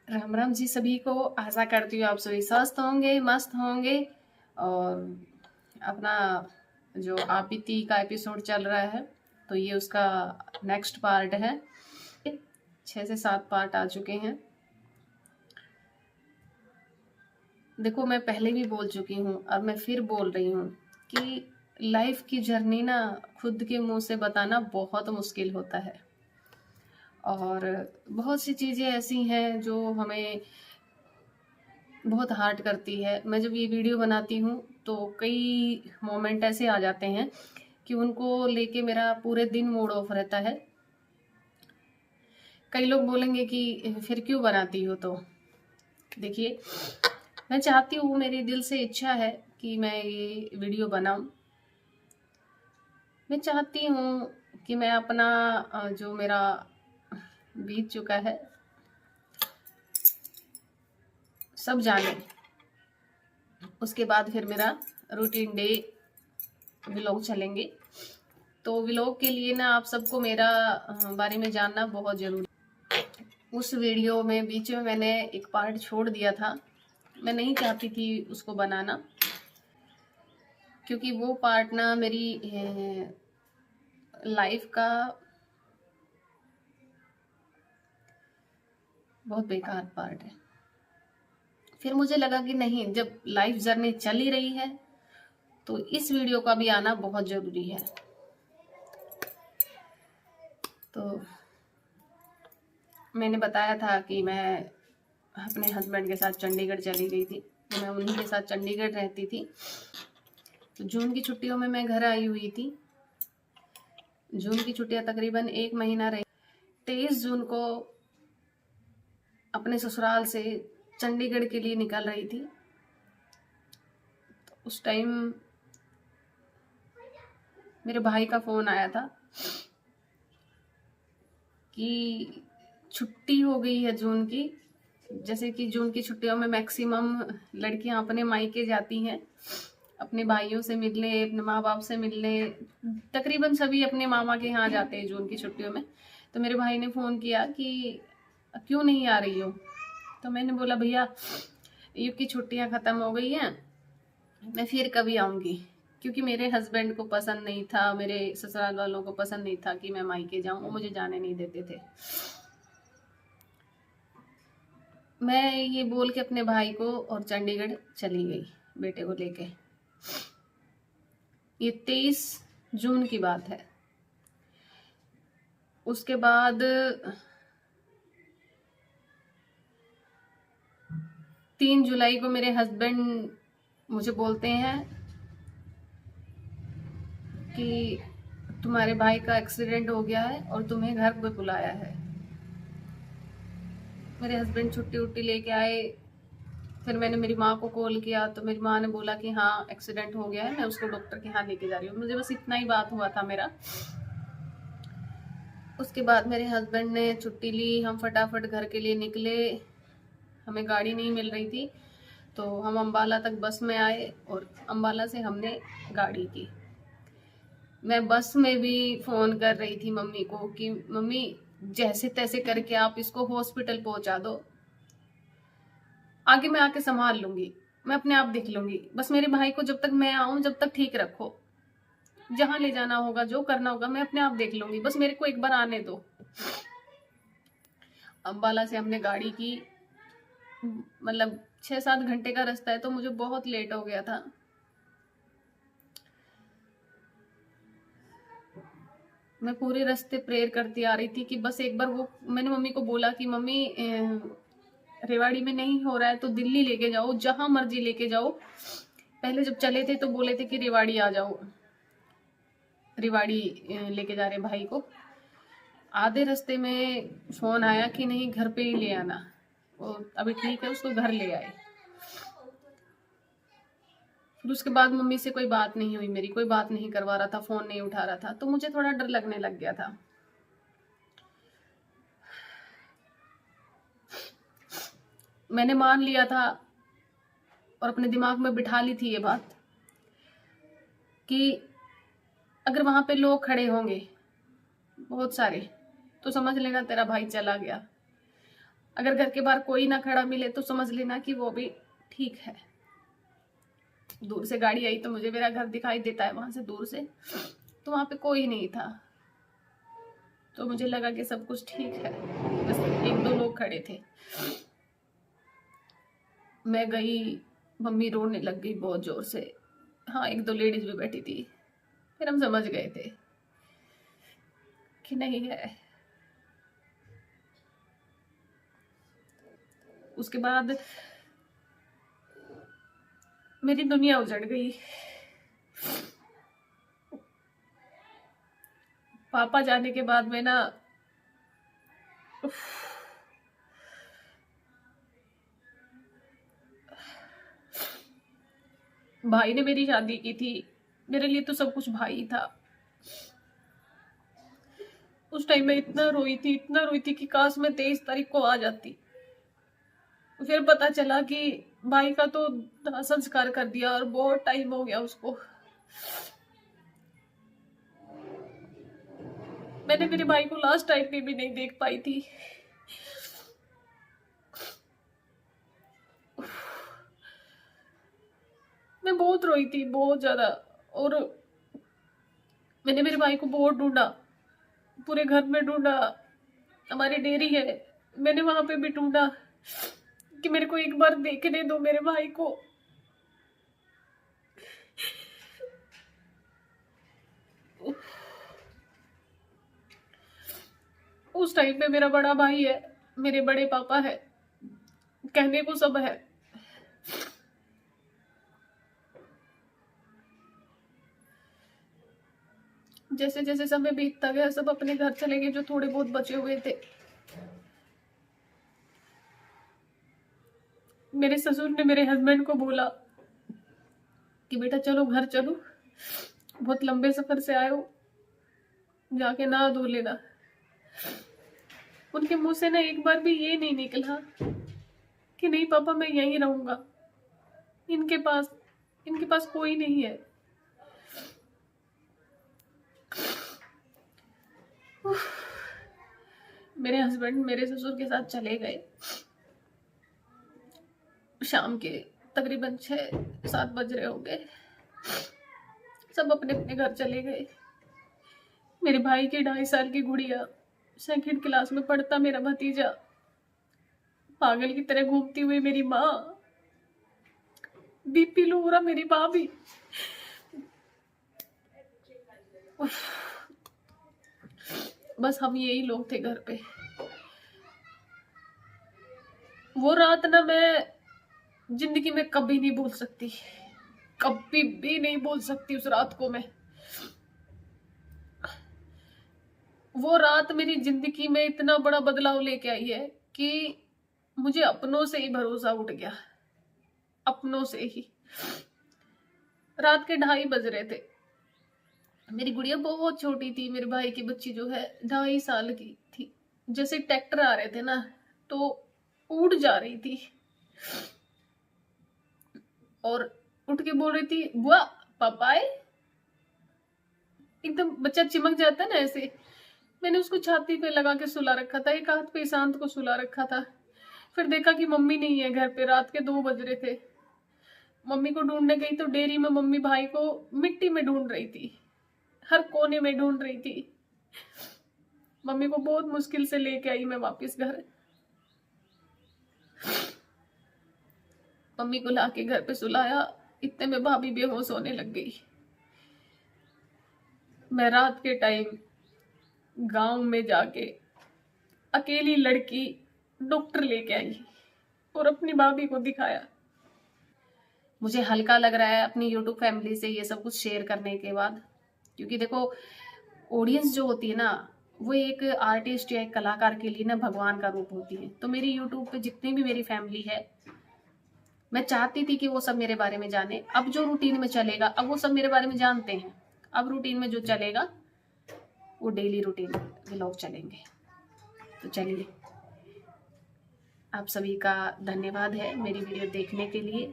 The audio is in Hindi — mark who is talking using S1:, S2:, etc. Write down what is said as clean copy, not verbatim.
S1: राम राम जी सभी को। आशा करती हूँ आप सभी स्वस्थ होंगे, मस्त होंगे। और अपना जो आप बीती का एपिसोड चल रहा है, तो ये उसका नेक्स्ट पार्ट है। 6 से 7 पार्ट आ चुके हैं। देखो, मैं पहले भी बोल चुकी हूँ और मैं फिर बोल रही हूँ कि लाइफ की जर्नी ना खुद के मुंह से बताना बहुत मुश्किल होता है। और बहुत सी चीज़ें ऐसी हैं जो हमें बहुत हार्ट करती है। मैं जब ये वीडियो बनाती हूँ तो कई मोमेंट ऐसे आ जाते हैं कि उनको लेके मेरा पूरे दिन मूड ऑफ रहता है। कई लोग बोलेंगे कि फिर क्यों बनाती हो, तो देखिए, मैं चाहती हूँ, मेरे दिल से इच्छा है कि मैं ये वीडियो बनाऊं। मैं चाहती हूँ कि मैं अपना जो मेरा बीत चुका है सब जाने। उसके बाद फिर मेरा रूटीन डे व्लॉग चलेंगे। तो व्लॉग के लिए ना आप सबको मेरा बारे में जानना बहुत ज़रूरी। उस वीडियो में बीच में मैंने एक पार्ट छोड़ दिया था। मैं नहीं चाहती थी उसको बनाना, क्योंकि वो पार्ट ना मेरी लाइफ का बहुत बेकार पार्ट है। फिर मुझे लगा कि नहीं, जब लाइफ जर्नी चल ही रही है तो इस वीडियो का भी आना बहुत ज़रूरी है। तो मैंने बताया था कि मैं अपने हस्बैंड के साथ चंडीगढ़ चली गई थी। तो मैं उन्हीं के साथ चंडीगढ़ रहती थी। तो जून की छुट्टियों में मैं घर आई हुई थी। जून की छुट्टियां तकरीबन 1 महीना रही। 23 जून को अपने ससुराल से चंडीगढ़ के लिए निकल रही थी। तो उस टाइम मेरे भाई का फ़ोन आया था कि छुट्टी हो गई है जून की। जैसे कि जून की छुट्टियों में मैक्सिमम लड़कियां अपने मायके जाती हैं, अपने भाइयों से मिलने, अपने माँ बाप से मिलने। तकरीबन सभी अपने मामा के यहाँ जाते हैं जून की छुट्टियों में। तो मेरे भाई ने फ़ोन किया कि क्यों नहीं आ रही हो। तो मैंने बोला, भैया यूँ की छुट्टियाँ ख़त्म हो गई हैं, मैं फिर कभी आऊँगी। क्योंकि मेरे हस्बैंड को पसंद नहीं था, मेरे ससुराल वालों को पसंद नहीं था कि मैं मायके जाऊँ। वो मुझे जाने नहीं देते थे। मैं ये बोल के अपने भाई को और चंडीगढ़ चली गई बेटे को लेके। ये 23 जून की बात है। उसके बाद 3 जुलाई को मेरे हस्बैंड मुझे बोलते हैं कि तुम्हारे भाई का एक्सीडेंट हो गया है और तुम्हें घर पे बुलाया है। मेरे हस्बैंड छुट्टी उट्टी लेके आए। फिर मैंने मेरी माँ को कॉल किया तो मेरी माँ ने बोला कि हाँ, एक्सीडेंट हो गया है, मैं उसको डॉक्टर के यहाँ लेके जा रही हूँ। मुझे बस इतना ही बात हुआ था मेरा। उसके बाद मेरे हस्बैंड ने छुट्टी ली, हम फटाफट घर के लिए निकले। हमें गाड़ी नहीं मिल रही थी, तो हम अम्बाला तक बस में आए और अम्बाला से हमने गाड़ी की। मैं बस में भी फ़ोन कर रही थी मम्मी को कि मम्मी, जैसे तैसे करके आप इसको हॉस्पिटल पहुंचा दो, आगे मैं आके संभाल लूंगी, मैं अपने आप देख लूंगी। बस मेरे भाई को जब तक मैं आऊं, जब तक ठीक रखो, जहां ले जाना होगा, जो करना होगा, मैं अपने आप देख लूंगी, बस मेरे को एक बार आने दो। अम्बाला से हमने गाड़ी की। मतलब 6-7 घंटे का रास्ता है, तो मुझे बहुत लेट हो गया था। मैं पूरे रास्ते प्रेयर करती आ रही थी कि बस एक बार वो, मैंने मम्मी को बोला कि मम्मी, रेवाड़ी में नहीं हो रहा है तो दिल्ली लेके जाओ, जहां मर्जी लेके जाओ। पहले जब चले थे तो बोले थे कि रेवाड़ी आ जाओ, रेवाड़ी लेके जा रहे भाई को। आधे रास्ते में फोन आया कि नहीं, घर पे ही ले आना। वो अभी ठीक है, उसको घर ले आए। फिर उसके बाद मम्मी से कोई बात नहीं हुई मेरी, कोई बात नहीं करवा रहा था, फोन नहीं उठा रहा था। तो मुझे थोड़ा डर लगने लग गया था। मैंने मान लिया था और अपने दिमाग में बिठा ली थी ये बात कि अगर वहां पे लोग खड़े होंगे बहुत सारे, तो समझ लेना तेरा भाई चला गया। अगर घर के बाहर कोई ना खड़ा मिले तो समझ लेना कि वो भी ठीक है। दूर से गाड़ी आई तो मुझे मेरा घर दिखाई देता है वहां से दूर से, तो वहां पे कोई नहीं था, तो मुझे लगा कि सब कुछ ठीक है, बस 1-2 लोग खड़े थे। मैं गई, मम्मी रोने लग गई बहुत जोर से। हाँ, 1-2 लेडीज भी बैठी थी। फिर हम समझ गए थे कि नहीं है। उसके बाद मेरी दुनिया उजड़ गई। पापा जाने के बाद में ना, भाई ने मेरी शादी की थी, मेरे लिए तो सब कुछ भाई था। उस टाइम में इतना रोई थी कि काश मैं 23 तारीख को आ जाती। फिर पता चला कि भाई का तो दाह संस्कार कर दिया और बहुत टाइम हो गया उसको। मैंने मेरे भाई को लास्ट टाइम में भी नहीं देख पाई थी। मैं बहुत रोई थी, बहुत ज्यादा। और मैंने मेरे भाई को बहुत ढूंढा, पूरे घर में ढूंढा। हमारी डेयरी है, मैंने वहां पे भी ढूंढा कि मेरे को एक बार देखने दो मेरे भाई को। उस टाइम पे मेरा बड़ा भाई है, मेरे बड़े पापा है, कहने को सब है। जैसे जैसे समय बीतता गया सब अपने घर चले गए, जो थोड़े बहुत बचे हुए थे। मेरे ससुर ने मेरे हस्बैंड को बोला कि बेटा चलो घर चलो, बहुत लंबे सफर से आए हो, जाके नहा धो लेना। उनके मुंह से ना एक बार भी ये नहीं निकला कि नहीं पापा मैं यहीं रहूंगा, इनके पास कोई नहीं है। मेरे हस्बैंड मेरे ससुर के साथ चले गए। शाम के तकरीबन 6-7 बज रहे होंगे, सब अपने अपने घर चले गए। मेरे भाई की 2.5 साल की गुड़िया, 2nd क्लास में पढ़ता मेरा भतीजा, पागल की तरह घूमती हुई मेरी माँ, बीपी लो हो रहा मेरी माँ भी। बस हम यही लोग थे घर पे। वो रात ना मैं जिंदगी में कभी नहीं भूल सकती, कभी भी नहीं भूल सकती उस रात को मैं। वो रात मेरी जिंदगी में इतना बड़ा बदलाव लेके आई है कि मुझे अपनों से ही भरोसा उठ गया, अपनों से ही। रात के 2:30 बज रहे थे, मेरी गुड़िया बहुत छोटी थी, मेरे भाई की बच्ची जो है 2.5 साल की थी। जैसे ट्रैक्टर आ रहे थे ना तो उड़ जा रही थी और उठ के बोल रही थी बुआ पापा आए। एकदम बच्चा चिमक जाता है ना ऐसे। मैंने उसको छाती पे लगा के सुला रखा था, एक हाथ पे ईशांत को सुला रखा था। फिर देखा कि मम्मी नहीं है घर पे, रात के 2 बज रहे थे। मम्मी को ढूंढने गई तो डेयरी में मम्मी भाई को मिट्टी में ढूंढ रही थी, हर कोने में ढूंढ रही थी। मम्मी को बहुत मुश्किल से लेके आई मैं वापस घर। मम्मी को लाके घर पे सुलाया, इतने में भाभी बेहोश होने लग गई। मैं रात के टाइम गांव में जाके अकेली लड़की डॉक्टर लेके आई और अपनी भाभी को दिखाया। मुझे हल्का लग रहा है अपनी यूट्यूब फैमिली से ये सब कुछ शेयर करने के बाद, क्योंकि देखो ऑडियंस जो होती है ना वो एक आर्टिस्ट या एक कलाकार के लिए ना भगवान का रूप होती है। तो मेरी यूट्यूब पे जितनी भी मेरी फैमिली है, मैं चाहती थी कि वो सब मेरे बारे में जाने। अब जो रूटीन में चलेगा, अब वो सब मेरे बारे में जानते हैं, अब रूटीन में जो चलेगा वो डेली रूटीन व्लॉग चलेंगे। तो चलिए, आप सभी का धन्यवाद है मेरी वीडियो देखने के लिए।